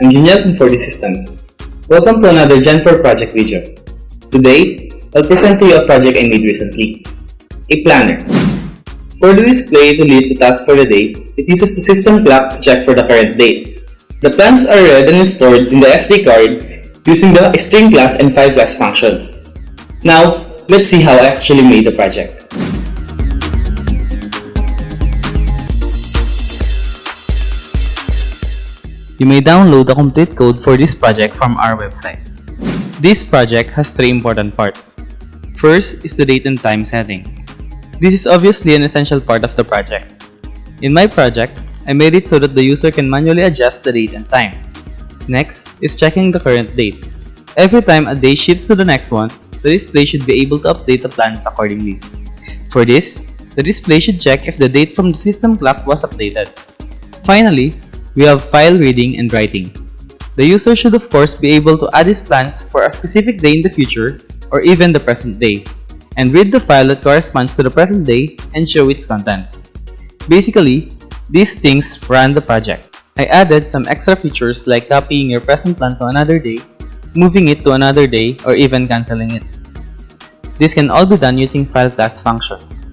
I'm Juniel from 4D Systems. Welcome to another Gen4 project video. Today, I'll present to you a project I made recently, a planner. For the display to list the tasks for the day, it uses the system clock to check for the current date. The plans are read and stored in the SD card using the string class and file class functions. Now, let's see how I actually made the project. You may download the complete code for this project from our website. This project has three important parts. First is the date and time setting. This is obviously an essential part of the project. In my project, I made it so that the user can manually adjust the date and time. Next is checking the current date. Every time a day shifts to the next one, the display should be able to update the plans accordingly. For this, the display should check if the date from the system clock was updated. Finally, we have file reading and writing. The user should of course be able to add his plans for a specific day in the future or even the present day, and read the file that corresponds to the present day and show its contents. Basically, these things run the project. I added some extra features like copying your present plan to another day, moving it to another day, or even cancelling it. This can all be done using file class functions.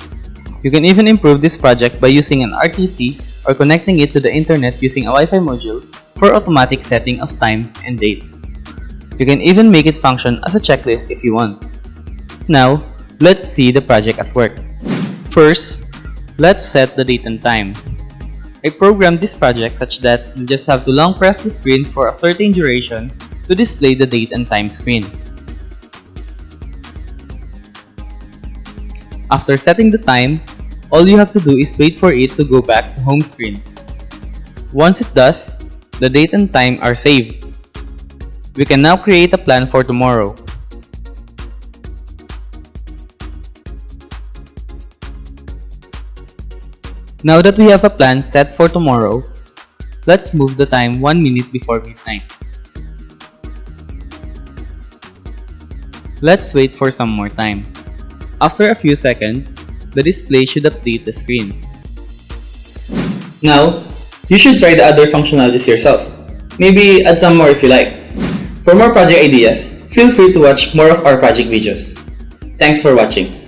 You can even improve this project by using an RTC or connecting it to the internet using a Wi-Fi module for automatic setting of time and date. You can even make it function as a checklist if you want. Now, let's see the project at work. First, let's set the date and time. I programmed this project such that you just have to long press the screen for a certain duration to display the date and time screen. After setting the time, all you have to do is wait for it to go back to home screen. Once it does, the date and time are saved. We can now create a plan for tomorrow. Now that we have a plan set for tomorrow, let's move the time 1 minute before midnight. Let's wait for some more time. After a few seconds, the display should update the screen. Now, you should try the other functionalities yourself. Maybe add some more if you like. For more project ideas, feel free to watch more of our project videos. Thanks for watching.